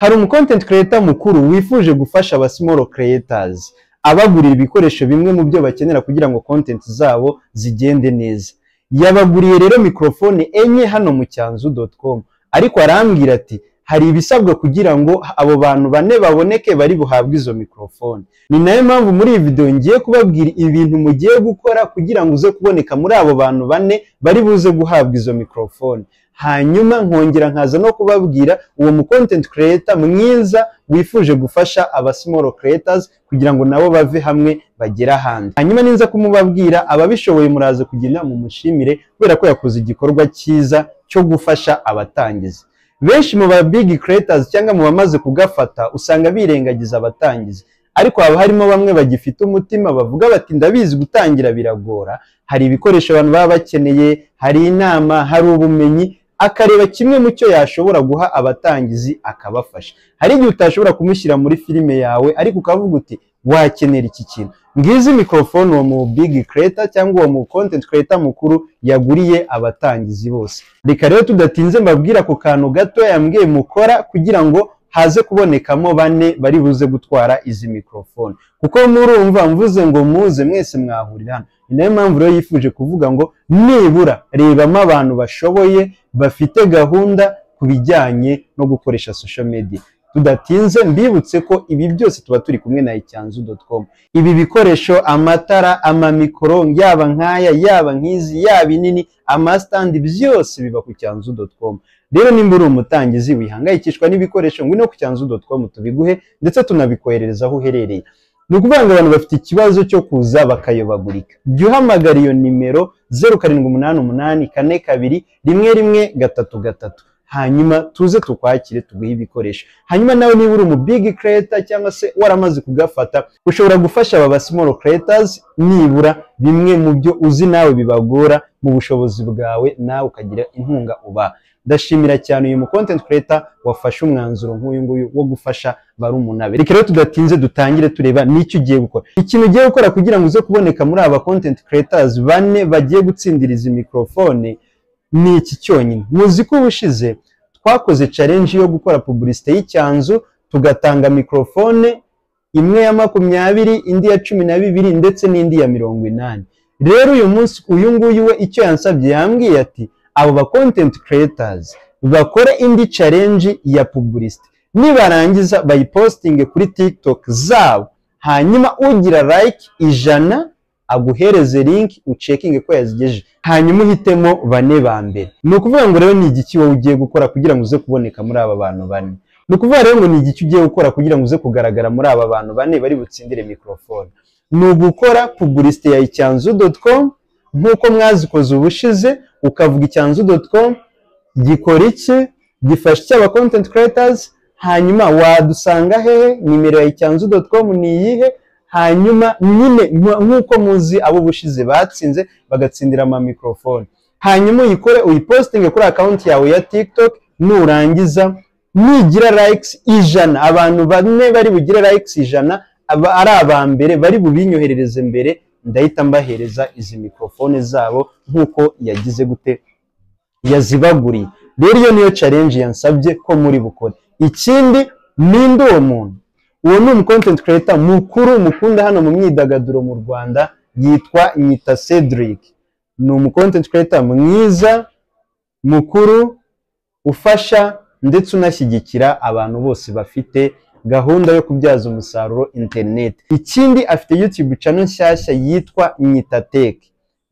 Hari content creator mukuru wifuje gufasha aba small creators abagurira ibikoresho bimwe mu byo bakenera kugira ngo content zabo zigende neza. Yabaguriye rero microphone enye hano mu cyanzu.com, ariko arambwira ati hari ibisabwa kugira ngo abo bantu bane baboneke bari buhabwe izo microphone. Ni nayo mpamvu muri iyi video ngiye kubabwira ibintu mugiye gukora kugira ngo uze kuboneka muri abo bantu bane bari buze guhabwa izo microphone. Hanyuma nkongera nkaza no kubabwira uwo mu content creator mwiza wifuje gufasha aba small creators kugira ngo nabo bave hamwe bagera ahandi. Hanyuma ninza kumubabwira ababishoboye muraze kugenda mu mushimire kubera ko yakoze igikorwa cyiza cyo gufasha abatangizi. Benshi mu ba big creators cyangwa mu bamaze kugafata usanga birengagiza abatangizi, ariko haba harimo bamwe bagifite umutima bavuga bati ndabizi gutangira biragora, hari ibikoresho abantu baba bakeneye, hari inama, hari ubumenyi, akareba kimwe mu cyo yashobora guha abatangizi akabafasha. Hari igihe utashobora kumushyira muri filime yawe ariko ukavuga uti wakenera iki kintu. Ngizi microphone uwo mu big creator cyangwa uwo mu content creator mukuru yaguriye abatangizi bose. Reka rero tudatinze mbabwira ku kantu gato yambwiye mukora kugira ngo haze kubonekamo bane bari buze gutwara izi microphone, kuko murumva mvuze ngo muze mwese mwahurira hano. Ni nayo mpamvu rero yifuje kuvuga ngo nibura rebamo abantu bashoboye bafite gahunda ku bijyanye no gukoresha social media. Tudatinze mbibutse ko ibi byose tuba turi kumwe na icyanzu.com. Ibi bikoresho, amatara, amamikoro, yaba nkaya, yaba nkizi, yaba inini, amastand, byose biba ku icyanzu.com. Rero nimba uri umutangizi wihangayikishwa n'ibikoresho, ngwino ku icyanzu.com tubiguhe ndetse tunabikoherereza aho uherereye. Ni ukuvuga ngo abantu bafite ikibazo cyo kuza bakayobagurika, jya uhamagara iyo nimero 0788421133, hanyuma tuze tukwakire tuguhe ibikoresho. Hanyuma nawe niba uri mu big creator cyangwa se waramaze kugafata, ushobora gufasha aba small creators nibura bimwe mu byo uzi nawe bibagora mu bushobozi bwawe, nawe ukagira inkunga uba. Ndashimira cyane uyu mu content creator wafashe umwanzuro nk'uyu nguyu wo gufasha barumuna be. Reka rero tudatinze dutangire tureba n'icyo ugiye gukora. Ikintu ugiye gukora kugira ngo uze kuboneka muri aba content creators bane bagiye gutsindiriza microphone ni iki cyonyine. Muzi ko ubushize twakoze challenge yo gukora publicité y'icyanzu, tugatanga microphone imwe ya 20, indi ya 12 ndetse n'indi ya 80. Rero uyu munsi uyu nguyu we icyo yansabye yambwiye ati abo ba content creators bakore indi challenge ya publicity, nibarangiza bayipostinge kuri TikTok zabo, hanyuma ugira like 100 aguhereze link ucekinge ko yazigeje, hanyuma uhitemo bane ba mbere. Ni ukuvuga ngo rero ni igiki wowe ugiye gukora kugira ngo uze kuboneka muri aba bantu bane. Ni ukuvuga rero ngo ni igiki ugiye gukora kugira ngo uze kugaragara muri aba bantu bane bari butsindire microphone. Ni ugukora publicité ya icyanzu.com nk'uko mwazikoze ubushize, ukavuga icyanzu.com gikora iki, gifasha aba content creators, hanyuma wadusanga hehe, nimero ya icyanzu.com ni iyihe, hanyuma nyine nk'uko muzi abo bushize batsinze bagatsindira ama microphone, hanyuma uyikore uyipostinge kuri account yawe ya TikTok. Nurangiza nigira likes 100, abantu bane bari bugira likes 100 ari aba mbere bari bubinyoherereze mbere, ndahita mbahereza izi microphone zabo nk'uko yagize gute yazibaguriye. Rero iyo niyo challenge yansabye ko muri bukore. Ikindi ninde uwo muntu? Uwo ni content creator mukuru mukunda hano mu myidagaduro mu Rwanda, yitwa Nyita Cedric. Ni content creator mwiza mukuru ufasha ndetse unashyigikira abantu bose bafite gahunda yo kubyaza umusaruro internet. Ikindi afite YouTube channel nshyashya yitwa Nyita Tech,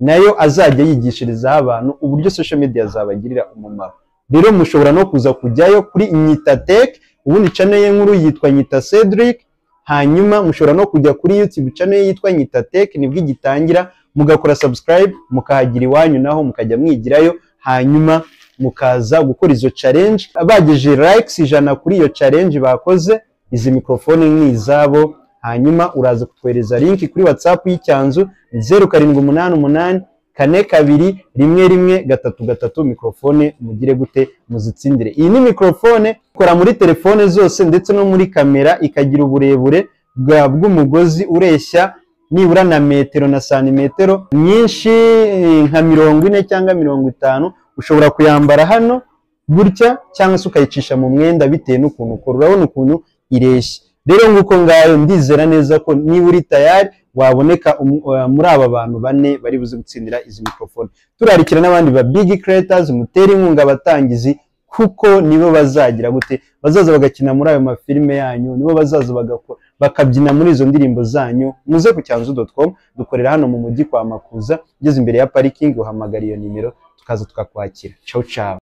nayo azajya yigishiriza abantu uburyo social media zabagirira umumaro. Rero mushobora no kuza kujyayo kuri Nyita Tech, ubundi channel ye nkuru yitwa Nyita Cedric, hanyuma mushobora no kujya kuri YouTube channel ye yitwa Nyita Tech, nibwo igitangira mugakora subscribe mukahagira iwanyu naho mukajya mwigirayo, hanyuma mukaza gukora izo challenge. Bageje likes 100 kuri iyo challenge bakoze, izi microphone nk'izabo, hanyuma uraza kutwereza link kuri WhatsApp y'icyanzu 0788421133 microphone mugire gute muzitsindire. Iyi ni microphone ikora muri telefone zose ndetse no muri kamera, ikagira uburebure bw'umugozi ureshya nibura na metero na santimetero nyinshi nka 40 cyangwa 50. Ushobora kuyambara hano gutya cyangwa se ukayicisha mu mwenda bitewe n'ukuntu ukora, urabona ukuntu ireshya. Rero nguko ngayo ndizera neza ko niba uri tayari waboneka muri aba bantu bane bari buze gutsindira izi microphone. Turarikira n'abandi ba big creators mutera inkunga abatangizi, kuko nibo bazagira gute, bazaza bagakina muri ayo mafilime yanyu, nibo bazaza bakabyina muri izo ndirimbo zanyu. Muze ku cyanzu.com, dukorera hano mu mujyi kwa Makuza, ugeze imbere ya parking uhamagara iyo nimero tukaza tukakwakira. Ciao ciao.